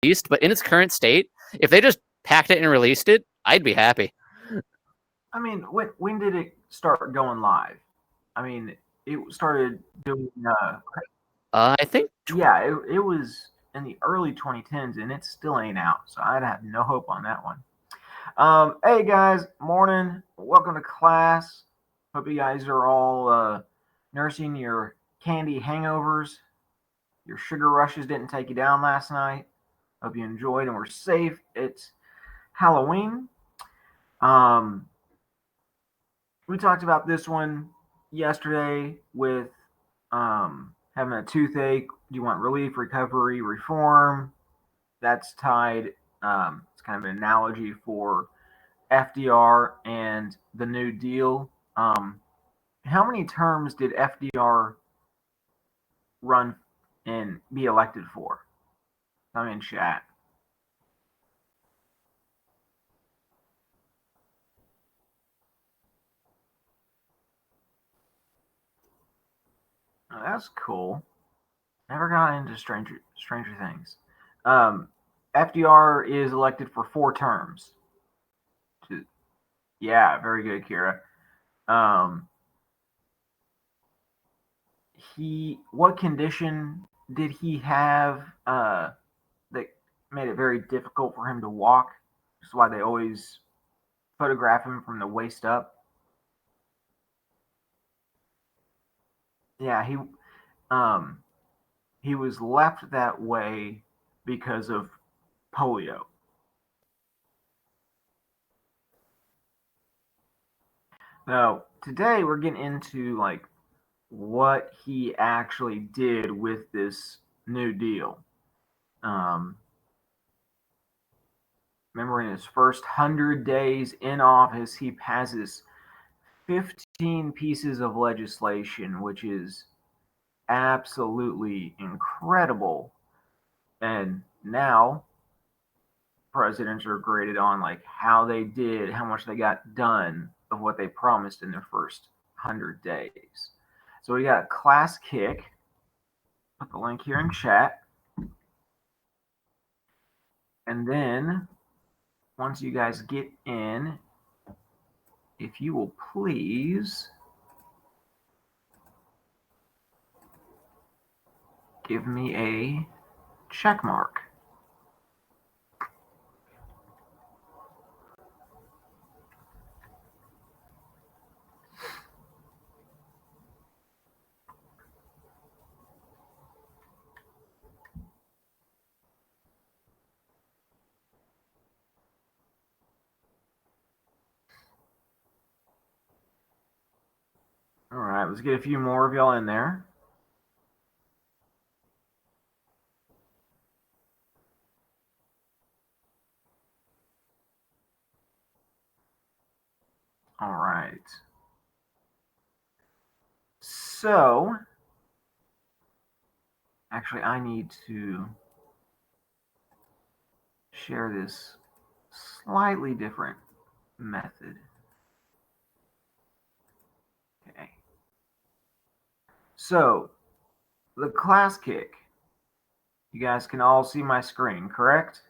released, but in its current state, if they just packed it and released it, I'd be happy. I mean, when did it start going live? I mean, it started doing. I think Yeah, it was in the early 2010s, and it still ain't out. So I'd have no hope on that one. Hey guys, morning. Welcome to class. Hope you guys are all nursing your candy hangovers. Your sugar rushes didn't take you down last night. Hope you enjoyed and were safe. It's Halloween. Um, we talked about this one yesterday with having a toothache. Do you want relief, recovery, reform? That's tied. It's kind of an analogy for FDR and the New Deal. How many terms did FDR run and be elected for? I'm in chat. Oh, that's cool. Never got into Stranger Things. FDR is elected for 4 terms. Yeah, very good, Kira. What condition did he have that made it very difficult for him to walk? That's why they always photograph him from the waist up. Yeah, he was left that way because of polio. Now, today we're getting into like what he actually did with this New Deal. Remember, in his first 100 days in office, he passes 15 pieces of legislation, which is absolutely incredible. And now presidents are graded on like how they did, how much they got done of what they promised in their first 100 days. So we got class kick. Put the link here in chat. And then once you guys get in, if you will please give me a check mark. All right, let's get a few more of y'all in there. All right. So, actually, I need to share this slightly different method. Okay. So, the class kick. You guys can all see my screen, correct?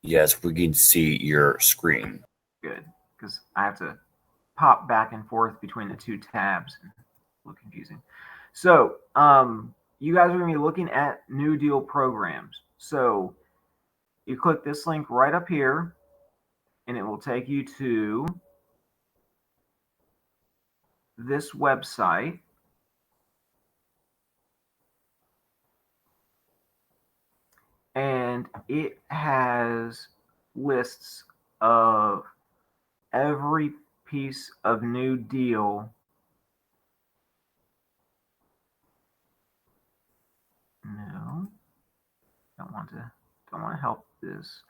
Yes, we can see your screen. Good, because I have to pop back and forth between the 2 tabs and a little confusing. So, you guys are going to be looking at New Deal programs. So, you click this link right up here, and it will take you to this website. And it has lists of every piece of New Deal. No, don't want to help this.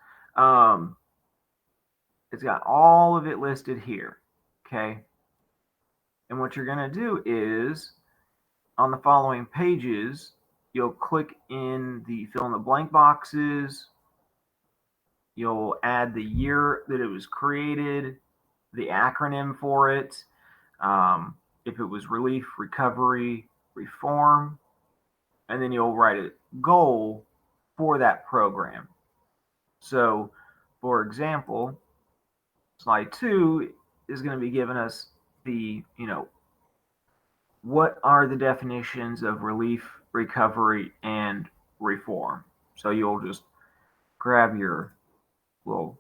It's got all of it listed here. Okay. And what you're going to do is on the following pages, you'll click in the fill in the blank boxes. You'll add the year that it was created, the acronym for it, if it was relief, recovery, reform, and then you'll write a goal for that program. So, for example, slide 2 is going to be giving us the, what are the definitions of relief, recovery, and reform. So you'll just grab your little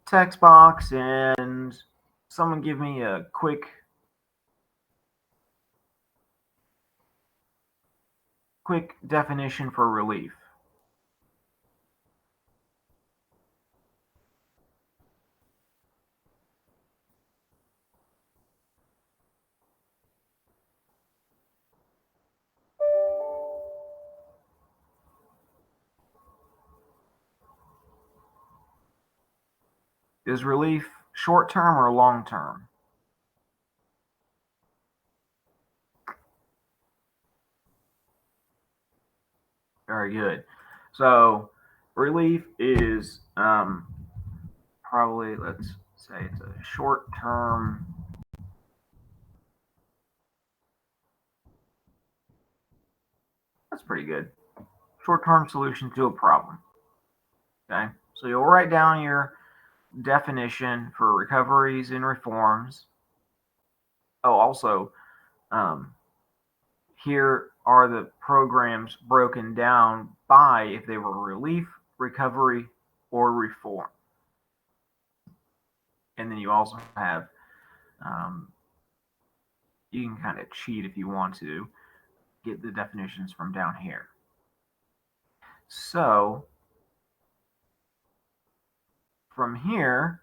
text box and someone give me a quick definition for relief. Is relief short term or long term? Very good. So relief is probably, let's say it's a short term. That's pretty good. Short term solution to a problem. Okay. So you'll write down your definition for recoveries and reforms. Oh, also, here are the programs broken down by if they were relief, recovery, or reform. And then you also have, you can kind of cheat if you want to, get the definitions from down here. So, from here,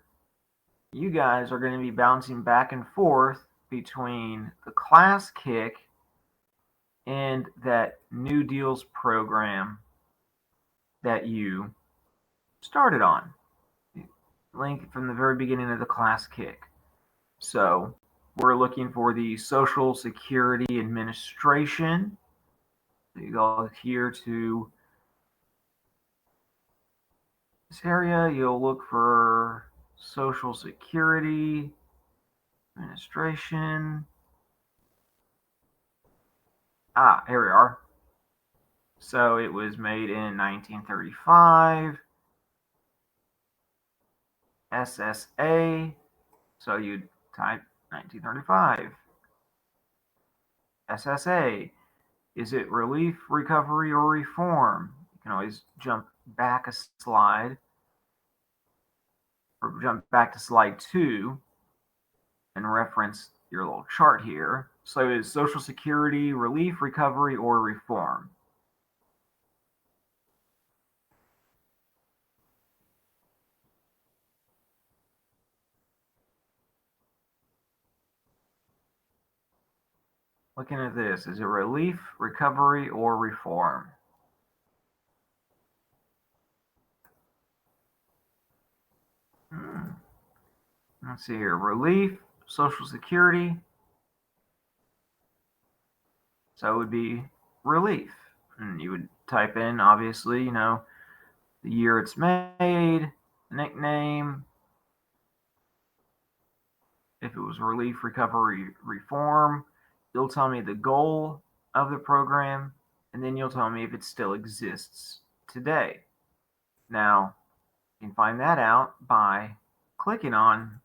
you guys are going to be bouncing back and forth between the class kick and that New Deals program that you started on. Link from the very beginning of the class kick. So we're looking for the Social Security Administration. So you go here to this area, you'll look for Social Security Administration. Here we are. So it was made in 1935. SSA. So you type 1935. SSA. Is it relief, recovery, or reform? You can always jump back a slide or jump back to slide 2 and reference your little chart here. So is Social Security relief, recovery, or reform? Looking at this, is it relief, recovery, or reform? Let's see here. Relief, Social Security. So it would be relief. And you would type in, obviously, the year it's made, the nickname. If it was relief, recovery, reform, you'll tell me the goal of the program, and then you'll tell me if it still exists today. Now, you can find that out by clicking on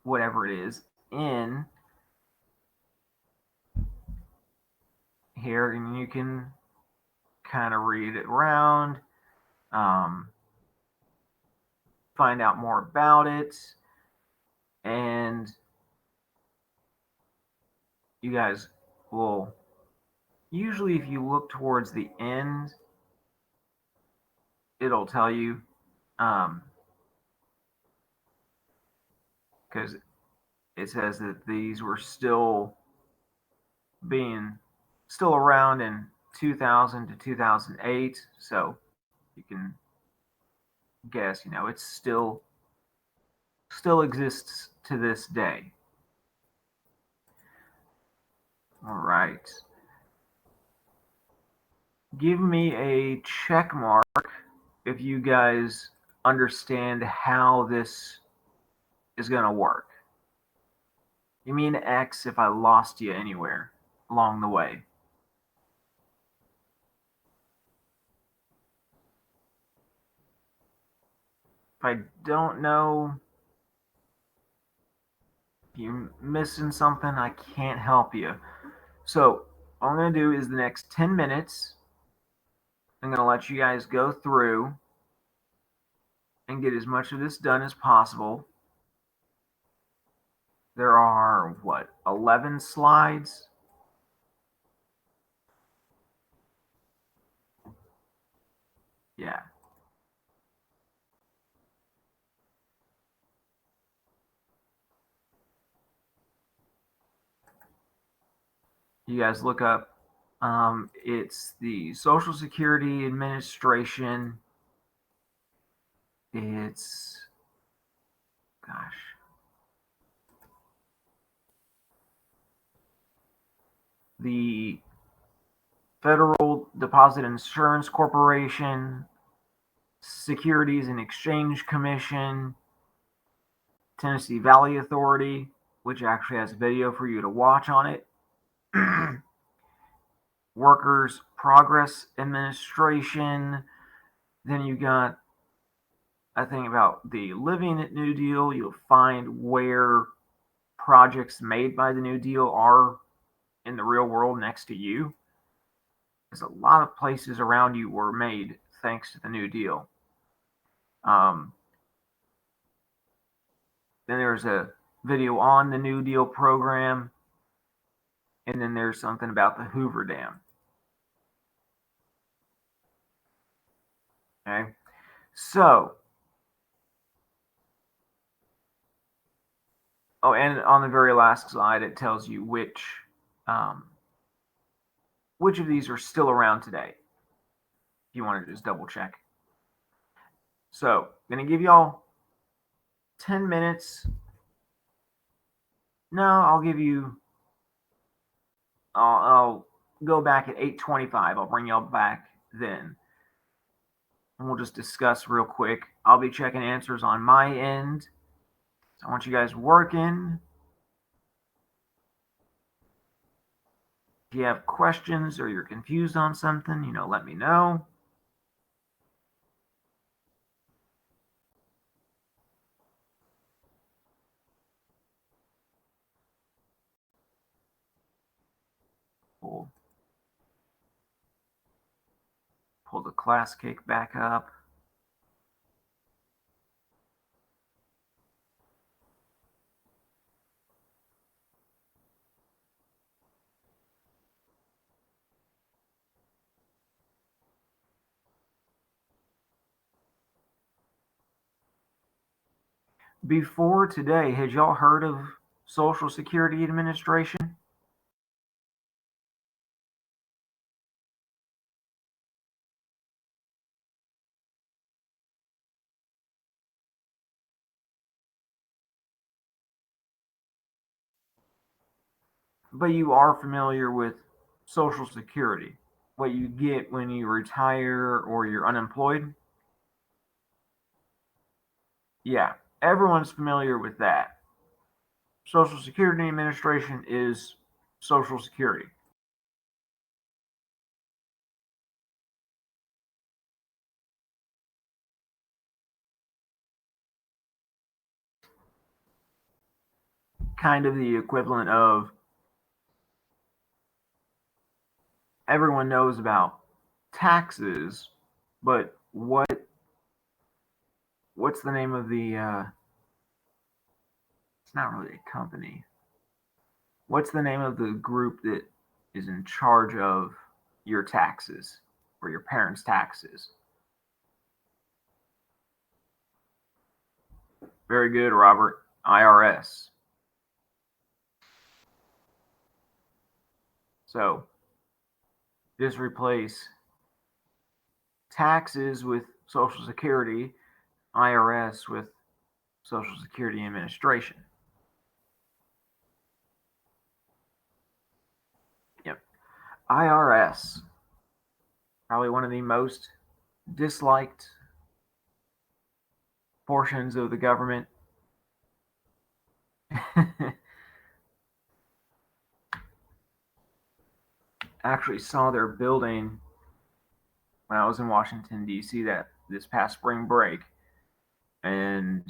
whatever it is in here, and you can kind of read it around, find out more about it, and you guys will usually, if you look towards the end, it'll tell you, because it says that these were still around in 2000 to 2008. So you can guess, it still exists to this day. All right. Give me a check mark if you guys understand how this is going to work. You mean X if I lost you anywhere. along the way. If I don't know, if you're missing something, I can't help you. So all I'm going to do is the next 10 minutes, I'm going to let you guys go through and get as much of this done as possible. There are, 11 slides? Yeah. You guys look up, it's the Social Security Administration. It's, gosh, the Federal Deposit Insurance Corporation, Securities and Exchange Commission, Tennessee Valley Authority, which actually has a video for you to watch on it. Workers Progress Administration. Then you got, I think, about the Living New Deal. You'll find where projects made by the New Deal are in the real world next to you. There's a lot of places around you were made thanks to the New Deal. Then there's a video on the New Deal program. And then there's something about the Hoover Dam. Okay. So, and on the very last slide, it tells you which of these are still around today. If you want to just double check. So, I'm going to give y'all 10 minutes. No, I'll give you. I'll go back at 8:25. I'll bring y'all back then, and we'll just discuss real quick. I'll be checking answers on my end. I want you guys working. If you have questions or you're confused on something, let me know. We'll pull the class kick back up. Before today, had y'all heard of Social Security Administration? But you are familiar with Social Security, what you get when you retire or you're unemployed? Yeah, everyone's familiar with that. Social Security Administration is Social Security. Kind of the equivalent of everyone knows about taxes, but what's the name of the it's not really a company. What's the name of the group that is in charge of your taxes or your parents' taxes? Very good, Robert. IRS. So just replace taxes with Social Security, IRS with Social Security Administration. Yep. IRS, probably one of the most disliked portions of the government. actually saw their building when I was in Washington, D.C. that this past spring break, and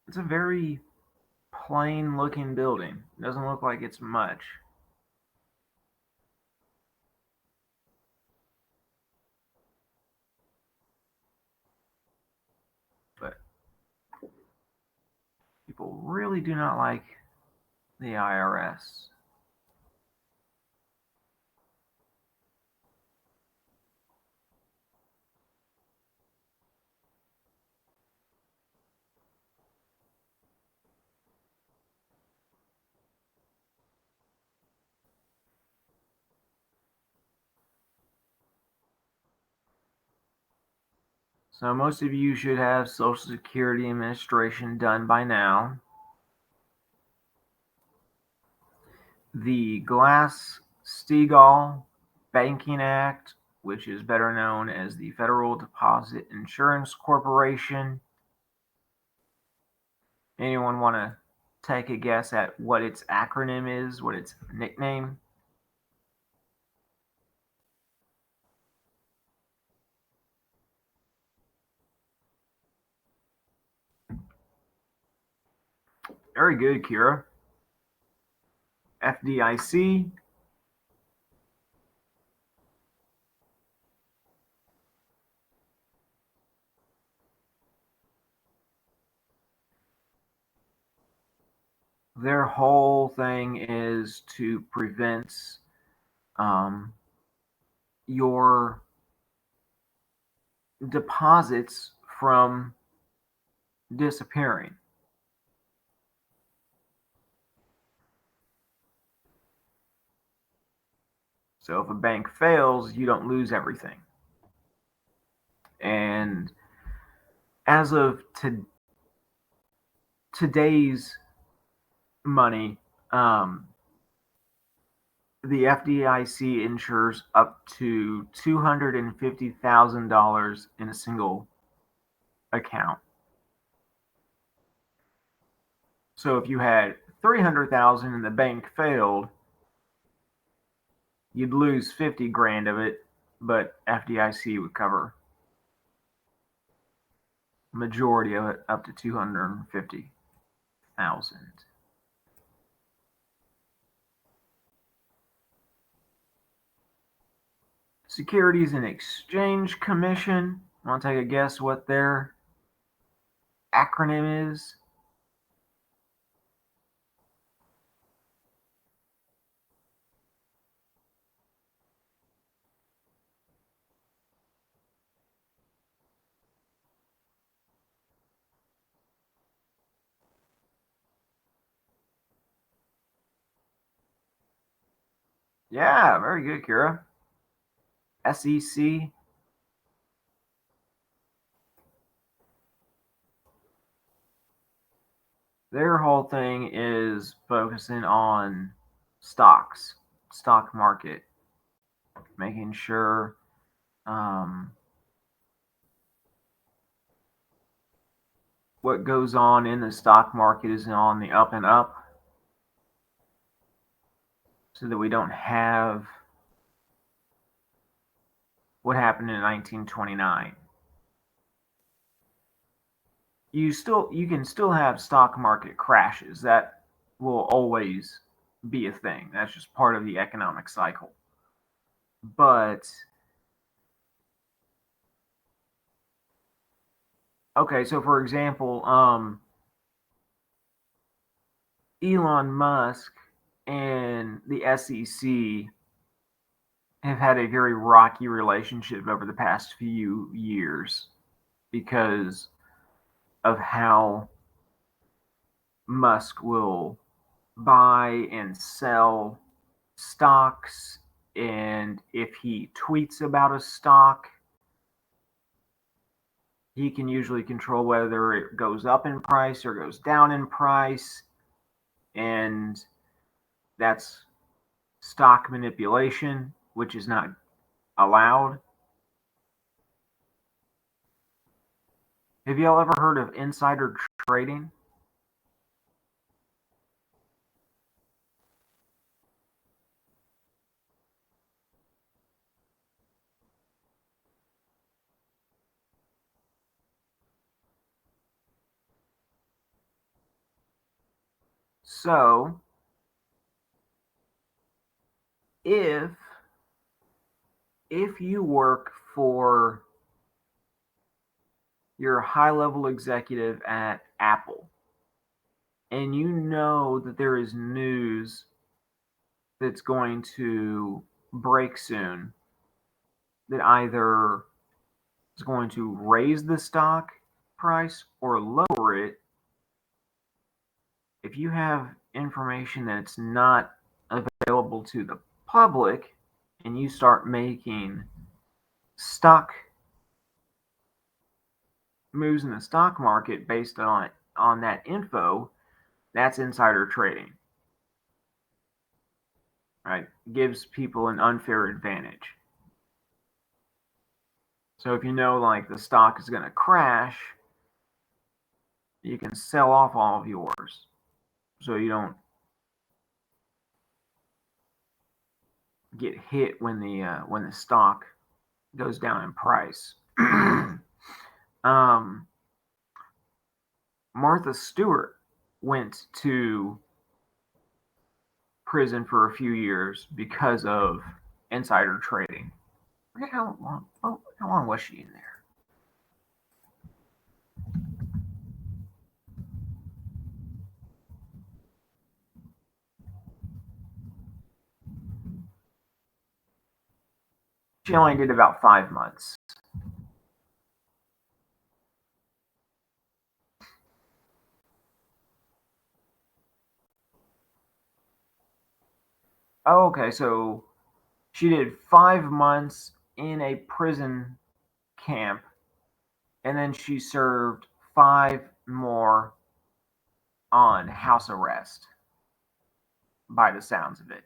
it's a very plain looking building. It doesn't look like it's much. But people really do not like the IRS. So most of you should have Social Security Administration done by now. The Glass-Steagall Banking Act, which is better known as the Federal Deposit Insurance Corporation. Anyone want to take a guess at what its acronym is, what its nickname? Very good, Kira. FDIC. Their whole thing is to prevent your deposits from disappearing. So if a bank fails, you don't lose everything. And as of today's money, the FDIC insures up to $250,000 in a single account. So if you had $300,000 and the bank failed, you'd lose 50 grand of it, but FDIC would cover majority of it up to 250,000. Securities and Exchange Commission. Want to take a guess what their acronym is? Yeah, very good, Kira. SEC. Their whole thing is focusing on stocks, stock market, making sure what goes on in the stock market is on the up and up, so that we don't have what happened in 1929. You can still have stock market crashes. That will always be a thing. That's just part of the economic cycle. But okay, so for example, Elon Musk and the SEC have had a very rocky relationship over the past few years because of how Musk will buy and sell stocks, and if he tweets about a stock, he can usually control whether it goes up in price or goes down in price, and that's stock manipulation, which is not allowed. Have y'all ever heard of insider trading? So if you work for your high-level executive at Apple and you know that there is news that's going to break soon that either is going to raise the stock price or lower it, if you have information that's not available to the public and you start making stock moves in the stock market based on that info, that's insider trading. Right? Gives people an unfair advantage. So if you know like the stock is going to crash, you can sell off all of yours so you don't get hit when the stock goes down in price. Martha Stewart went to prison for a few years because of insider trading. I forget how long was she in there? She only did about 5 months. Oh, okay, so she did 5 months in a prison camp, and then she served 5 more on house arrest, by the sounds of it.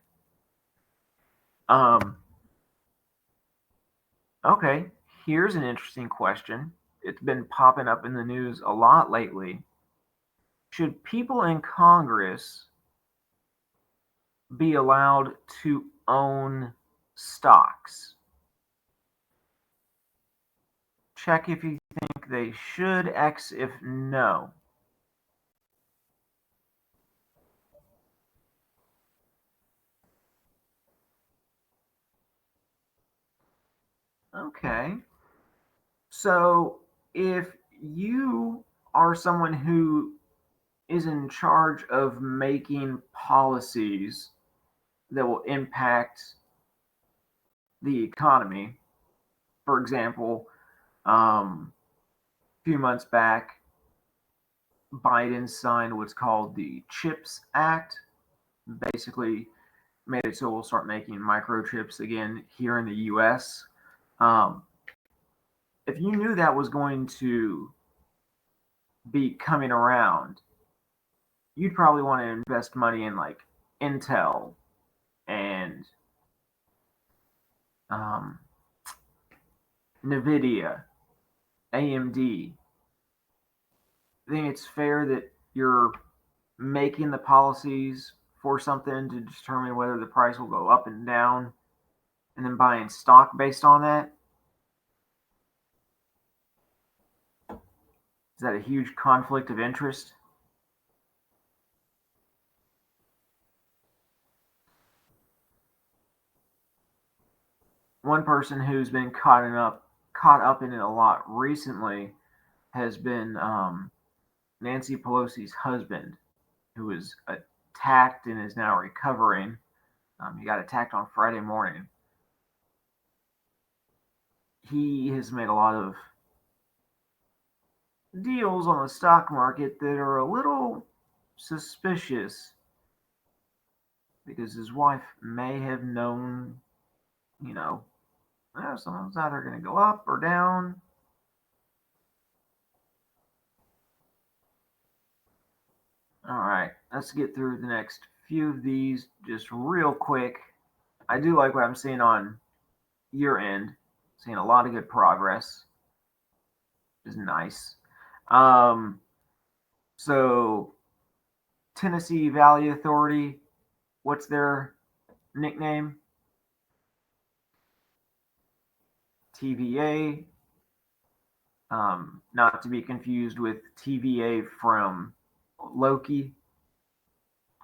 Okay, here's an interesting question. It's been popping up in the news a lot lately. Should people in Congress be allowed to own stocks? Check if you think they should, X if no. Okay. So if you are someone who is in charge of making policies that will impact the economy, for example, a few months back, Biden signed what's called the CHIPS Act, basically made it so we'll start making microchips again here in the US. If you knew that was going to be coming around, you'd probably want to invest money in like Intel and NVIDIA, AMD. I think it's fair that you're making the policies for something to determine whether the price will go up and down, and then buying stock based on that. Is that a huge conflict of interest? One person who's been caught up in it a lot recently has been Nancy Pelosi's husband, who was attacked and is now recovering. He got attacked on Friday morning. He has made a lot of deals on the stock market that are a little suspicious because his wife may have known, something's either going to go up or down. All right, let's get through the next few of these just real quick. I do like what I'm seeing on your end. Seeing a lot of good progress, which is nice. So Tennessee Valley Authority, what's their nickname? TVA. Not to be confused with TVA from Loki.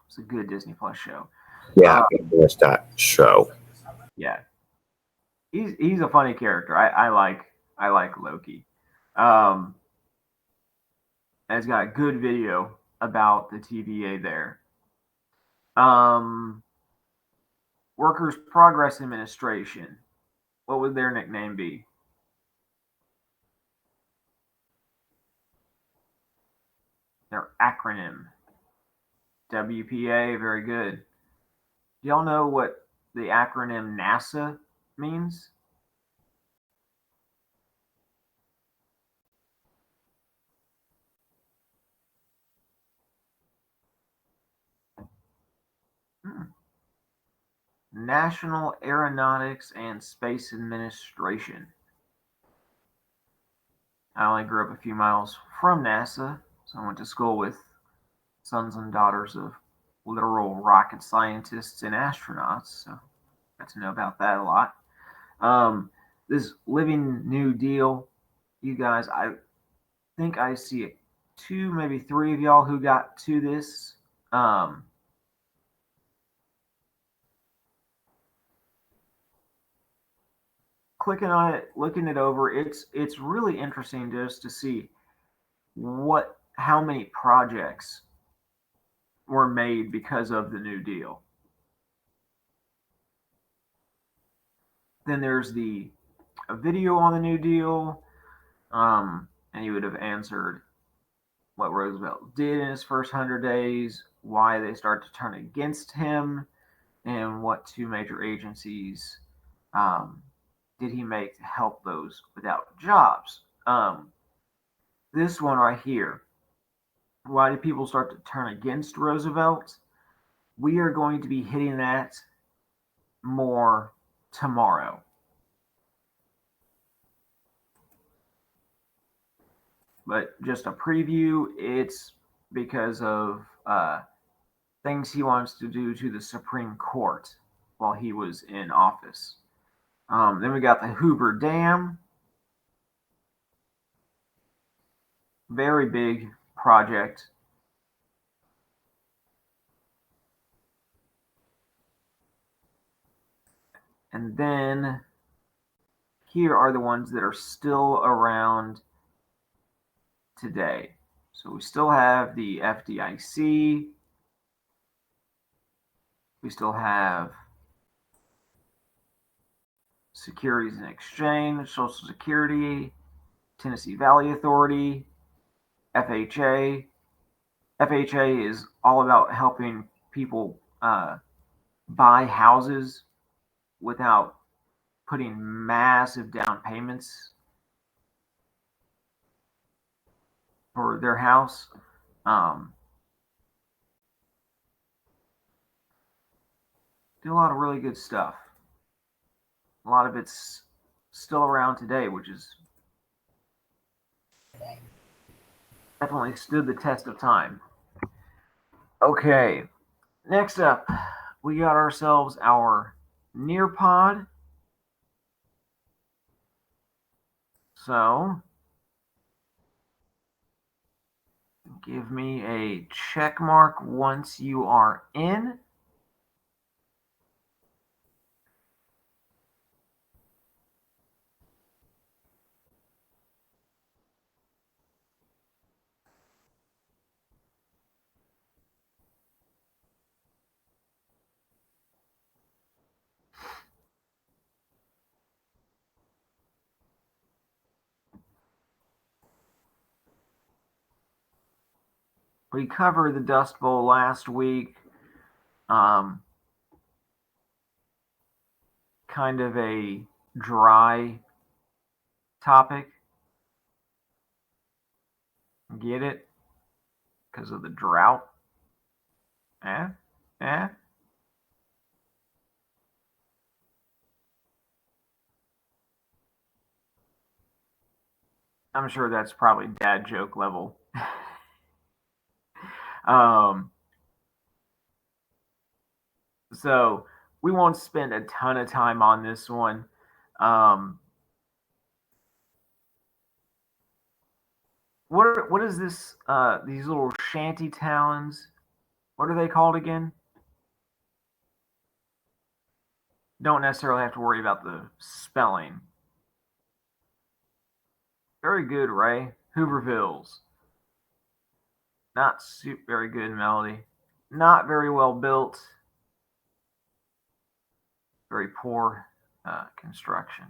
It's a good Disney Plus show. Yeah, there's that show. Yeah, he's a funny character. I like Loki. And it's got a good video about the TVA there. Workers Progress Administration. What would their nickname be? Their acronym. WPA, very good. Do y'all know what the acronym NASA means? National Aeronautics and Space Administration. I only grew up a few miles from NASA, so I went to school with sons and daughters of literal rocket scientists and astronauts, so I got to know about that a lot. This Living New Deal, you guys, I think I see two, maybe three of y'all who got to this. Clicking on it, looking it over, it's really interesting just to see how many projects were made because of the New Deal. Then there's a video on the New Deal, and he would have answered what Roosevelt did in his first 100 days, why they start to turn against him, and what two major agencies did he make to help those without jobs. This one right here, why did people start to turn against Roosevelt? We are going to be hitting that more tomorrow. But just a preview, it's because of things he wants to do to the Supreme Court while he was in office. Then we got the Hoover Dam. Very big project. And then here are the ones that are still around today. So we still have the FDIC. We still have Securities and Exchange, Social Security, Tennessee Valley Authority, FHA. FHA is all about helping people buy houses without putting massive down payments for their house. Do a lot of really good stuff. A lot of it's still around today, which is definitely stood the test of time. Okay, next up, we got ourselves our Nearpod. So, give me a check mark once you are in. We covered the Dust Bowl last week. Kind of a dry topic. Get it? Because of the drought. Eh? I'm sure that's probably dad joke level. So we won't spend a ton of time on this one. What is this? These little shanty towns What are they called again? Don't necessarily have to worry about the spelling. Very good, Ray. Hoovervilles. Not very good, Melody. Not very well built. Very poor construction.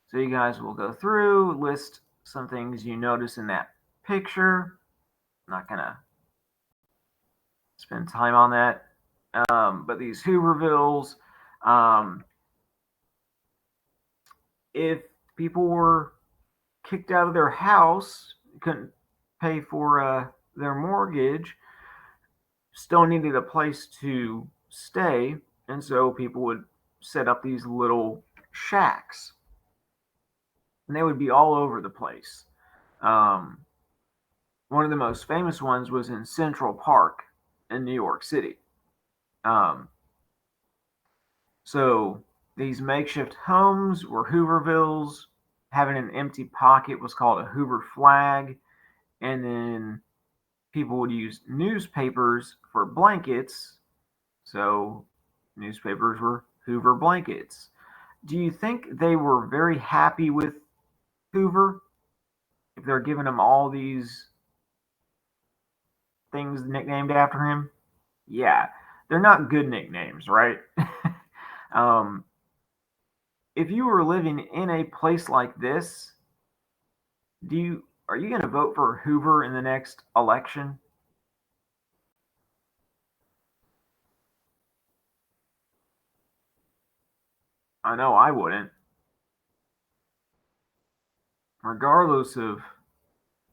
So you guys will go through, list some things you notice in that picture. I'm not going to spend time on that. But these Hoovervilles, if people were kicked out of their house, couldn't pay for their mortgage, still needed a place to stay, and so people would set up these little shacks, and they would be all over the place. One of the most famous ones was in Central Park in New York City. So these makeshift homes were Hoovervilles. Having an empty pocket was called a Hoover flag. And then people would use newspapers for blankets. So newspapers were Hoover blankets. Do you think they were very happy with Hoover? If they're giving him all these things nicknamed after him? Yeah, they're not good nicknames, right? If you were living in a place like this, are you going to vote for Hoover in the next election? I know I wouldn't. Regardless of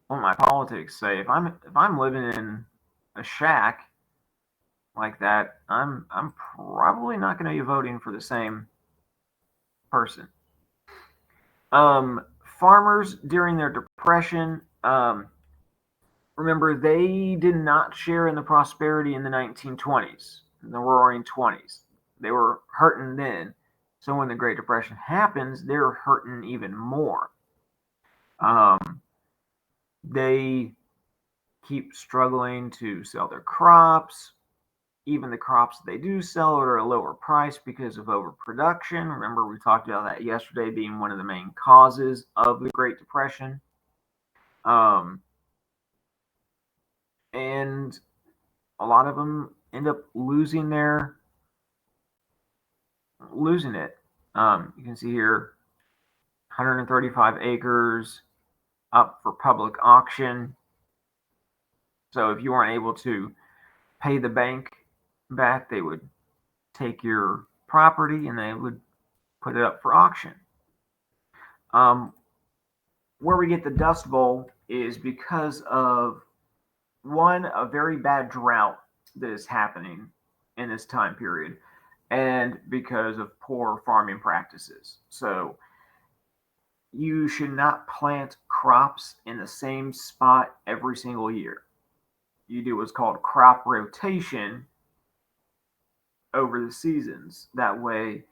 what my politics say, if I'm living in a shack like that, I'm probably not going to be voting for the same person. Farmers during their depression, remember, they did not share in the prosperity in the 1920s, the Roaring 20s. They were hurting then. So when the Great Depression happens, they're hurting even more. They keep struggling to sell their crops. Even the crops that they do sell are at a lower price because of overproduction. Remember, we talked about that yesterday being one of the main causes of the Great Depression. And a lot of them end up losing it. You can see here 135 acres up for public auction. So if you weren't able to pay the bank back, they would take your property and they would put it up for auction. Where we get the Dust Bowl is because of a very bad drought that is happening in this time period, and because of poor farming practices. So you should not plant crops in the same spot every single year. You do what's called crop rotation over the seasons. That way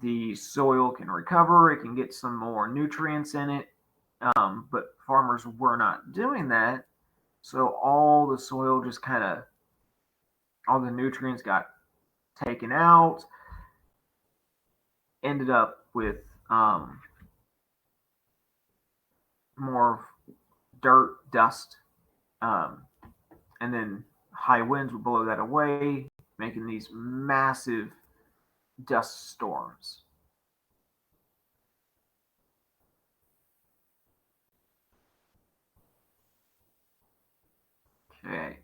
the soil can recover, it can get some more nutrients in it. But farmers were not doing that. So all the soil just all the nutrients got taken out, ended up with more dirt, dust, and then high winds would blow that away, making these massive dust storms. Okay.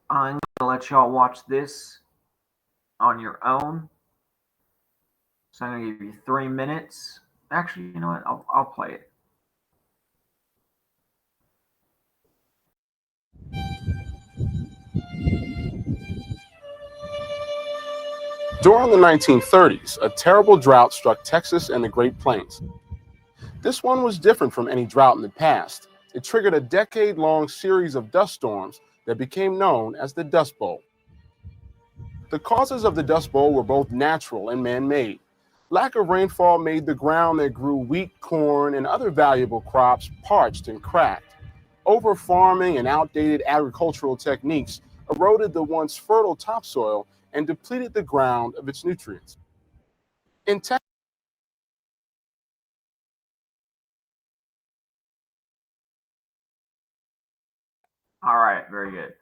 I'm going to let y'all watch this on your own. So I'm going to give you 3 minutes. Actually, you know what? I'll play it. During the 1930s, a terrible drought struck Texas and the Great Plains. This one was different from any drought in the past. It triggered a decade-long series of dust storms that became known as the Dust Bowl. The causes of the Dust Bowl were both natural and man-made. Lack of rainfall made the ground that grew wheat, corn, and other valuable crops parched and cracked. Over-farming and outdated agricultural techniques eroded the once fertile topsoil and depleted the ground of its nutrients. In Texas, All right, very good.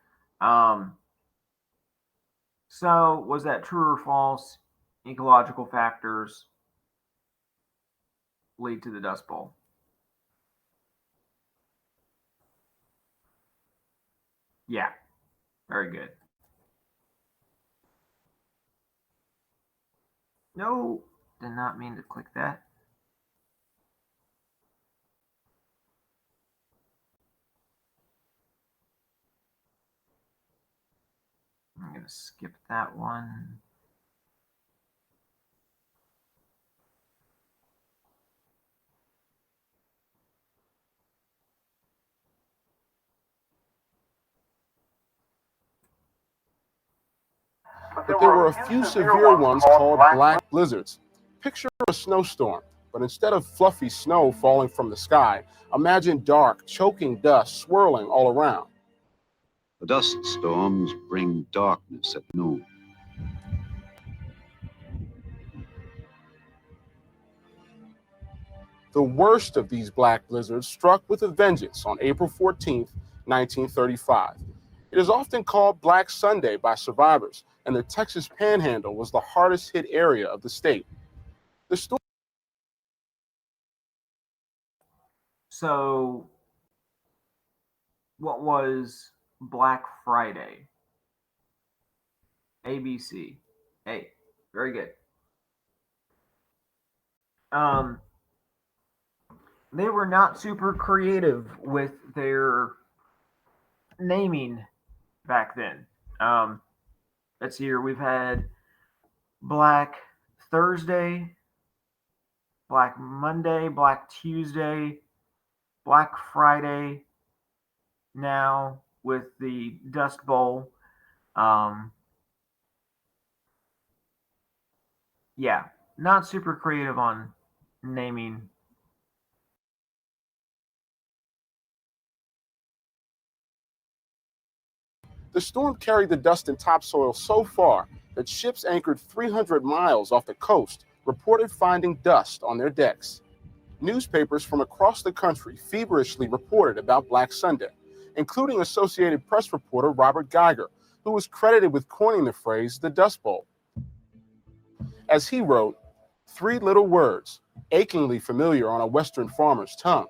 So was that true or false? Ecological factors lead to the Dust Bowl. Yeah, very good. No, did not mean to click that. I'm going to skip that one. but there were a few severe ones called black blizzards. Picture a snowstorm, but instead of fluffy snow falling from the sky, imagine dark, choking dust swirling all around. The dust storms bring darkness at noon. The worst of these black blizzards struck with a vengeance on April 14, 1935. It is often called Black Sunday by survivors, and the Texas Panhandle was the hardest hit area of the state. The storm. So, what was Black Friday? ABC. Hey, very good. They were not super creative with their naming back then. Let's see here. We've had Black Thursday, Black Monday, Black Tuesday, Black Friday. Now with the Dust Bowl. Yeah, not super creative on naming. The storm carried the dust and topsoil so far that ships anchored 300 miles off the coast reported finding dust on their decks. Newspapers from across the country feverishly reported about Black Sunday, including Associated Press reporter Robert Geiger, who was credited with coining the phrase the Dust Bowl. As he wrote, three little words, achingly familiar on a Western farmer's tongue,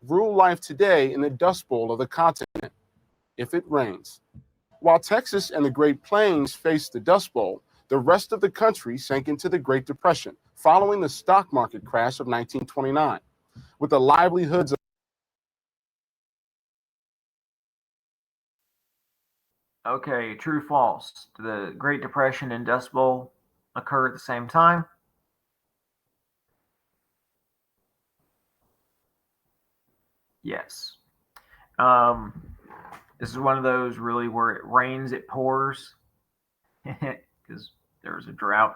rule life today in the Dust Bowl of the continent: if it rains. While Texas and the Great Plains faced the Dust Bowl, the rest of the country sank into the Great Depression following the stock market crash of 1929, with the livelihoods of. Okay, true, false. Did the Great Depression and Dust Bowl occur at the same time? Yes. This is one of those really where it rains, it pours, because there was a drought.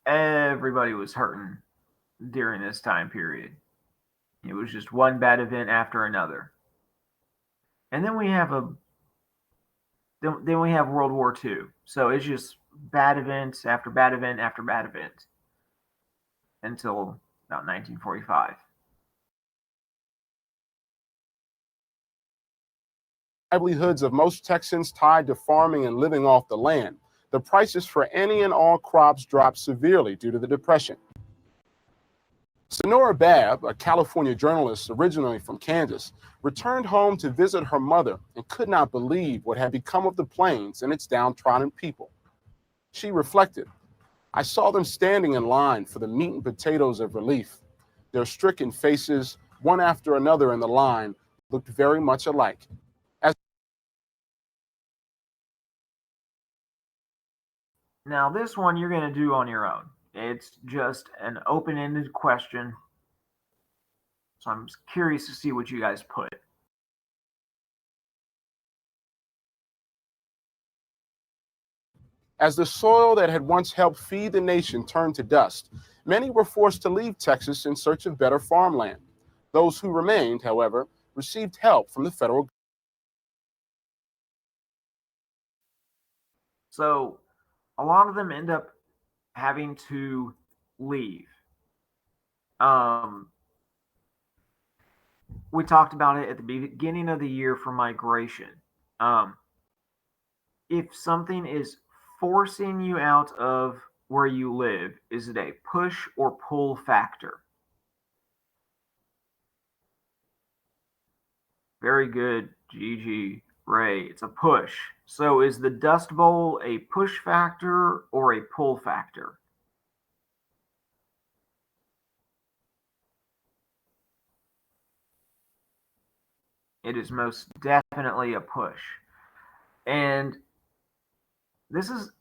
Everybody was hurting during this time period. It was just one bad event after another. And then we have World War II. So it's just bad events after bad event after bad event until about 1945. Livelihoods of most Texans tied to farming and living off the land, the prices for any and all crops dropped severely due to the Depression. Sonora Babb, a California journalist originally from Kansas, returned home to visit her mother and could not believe what had become of the plains and its downtrodden people. She reflected, I saw them standing in line for the meat and potatoes of relief. Their stricken faces, one after another in the line, looked very much alike. Now, this one you're going to do on your own. It's just an open-ended question. So I'm curious to see what you guys put. As the soil that had once helped feed the nation turned to dust, many were forced to leave Texas in search of better farmland. Those who remained, however, received help from the federal government. So a lot of them end up having to leave. We talked about it at the beginning of the year for migration. If something is forcing you out of where you live, is it a push or pull factor? Very good, Gigi Ray. It's a push. So is the Dust Bowl a push factor or a pull factor? It is most definitely a push. And this is,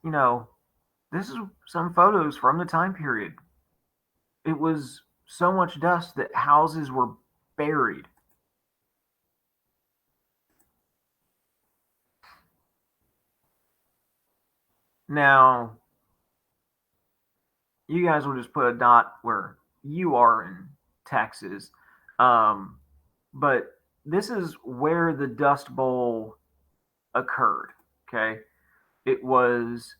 this is some photos from the time period. It was so much dust that houses were buried. Now, you guys will just put a dot where you are in Texas. But this is where the Dust Bowl occurred. Okay. It was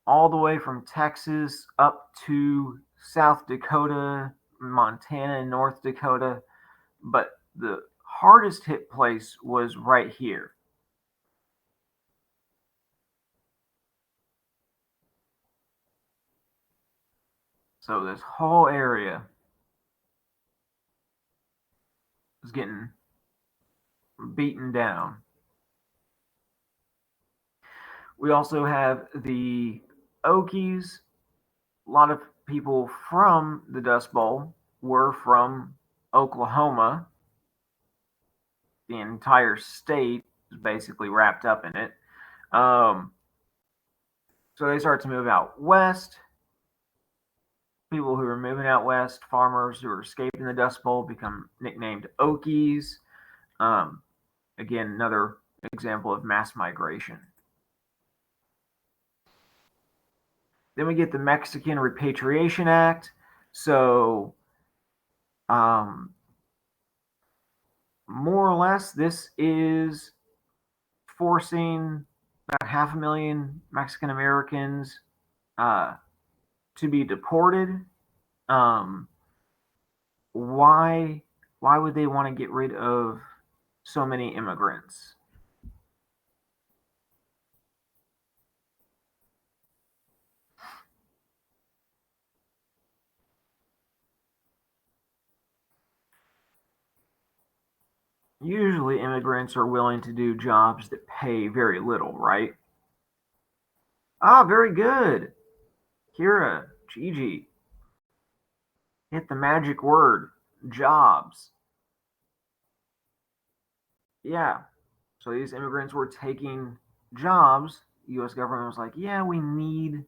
all the way from Texas up to South Dakota, Montana, and North Dakota. But the hardest hit place was right here. So this whole area is getting beaten down. We also have the Okies. A lot of people from the Dust Bowl were from Oklahoma. The entire state is basically wrapped up in it. So they start to move out west. People who are moving out west, farmers who are escaping the Dust Bowl, become nicknamed Okies. Again, another example of mass migration. Then we get the Mexican Repatriation Act. So, more or less, this is forcing about 500,000 Mexican Americans to be deported. Why would they want to get rid of so many immigrants? Usually immigrants are willing to do jobs that pay very little, right? Ah, very good. Kira, Gigi. Hit the magic word, jobs. Yeah. So these immigrants were taking jobs. The U.S. government was like, yeah, we need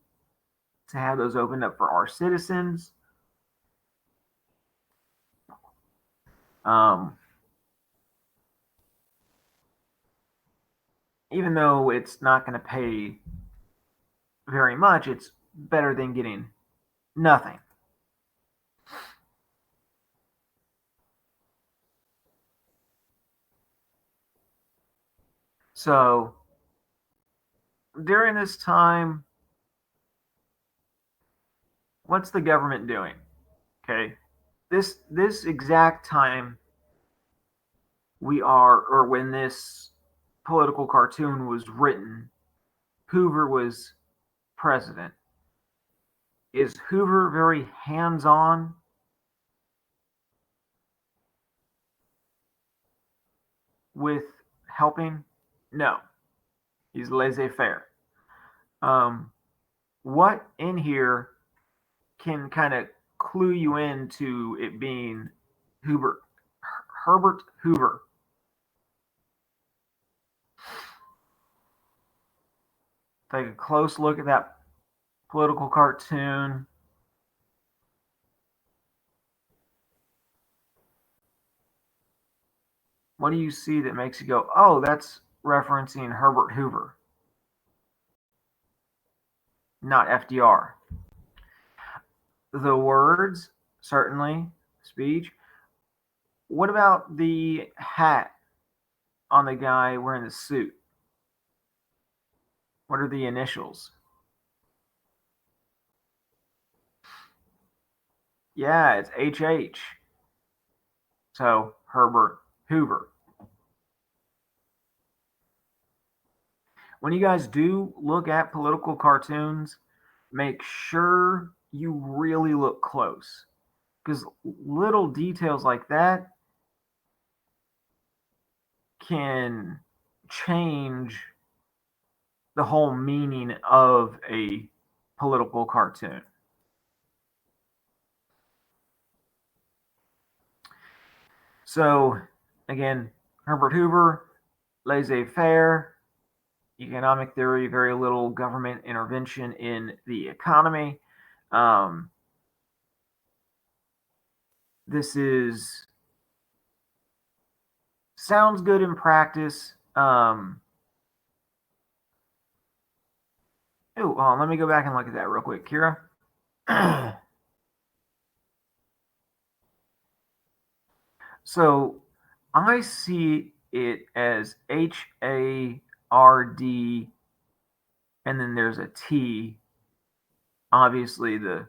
to have those opened up for our citizens. Even though it's not going to pay very much, it's better than getting nothing. So during this time, what's the government doing? Okay, this exact time when this political cartoon was written, Hoover was president. Is Hoover very hands-on? With helping? No, he's laissez-faire. What in here can kind of clue you into it being Herbert Hoover? Take a close look at that political cartoon. What do you see that makes you go, oh, that's referencing Herbert Hoover? not FDR. The words, certainly, speech. What about the hat on the guy wearing the suit? What are the initials? Yeah, it's HH. So, Herbert Hoover. When you guys do look at political cartoons, make sure you really look close, because little details like that can change the whole meaning of a political cartoon. So, again, Herbert Hoover, laissez-faire, economic theory, very little government intervention in the economy. This sounds good in practice. Let me go back and look at that real quick, Kira. So I see it as HARD, and then there's a T. Obviously, the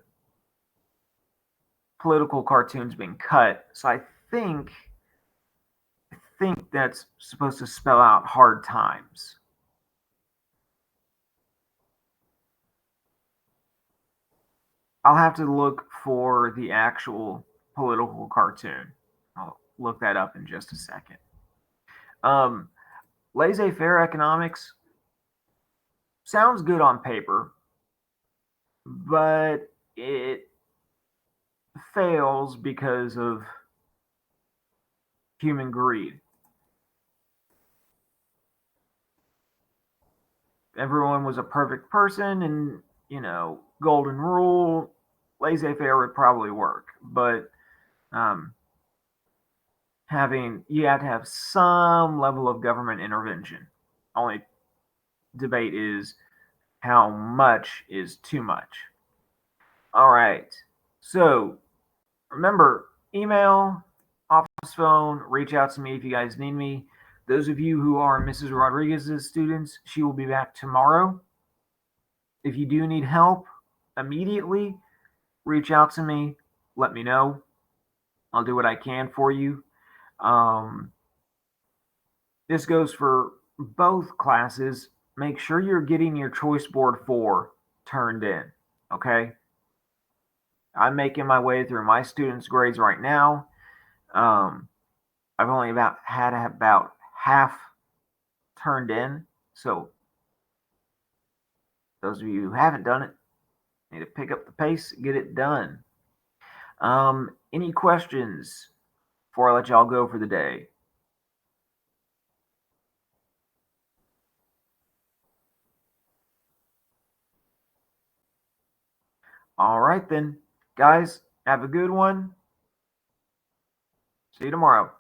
political cartoon's being cut, so I think that's supposed to spell out hard times. I'll have to look for the actual political cartoon. I'll look that up in just a second. Laissez-faire economics sounds good on paper, but it fails because of human greed. Everyone was a perfect person, and golden rule, laissez-faire would probably work, but you have to have some level of government intervention. Only debate is how much is too much. All right, so remember, email, office phone, reach out to me if you guys need me. Those of you who are Mrs. Rodriguez's students, she will be back tomorrow. If you do need help immediately, reach out to me. Let me know. I'll do what I can for you. This goes for both classes. Make sure you're getting your choice board 4 turned in, okay? I'm making my way through my students' grades right now. I've only had about half turned in, so those of you who haven't done it need to pick up the pace, get it done. Any questions before I let y'all go for the day? All right then, guys, have a good one. See you tomorrow.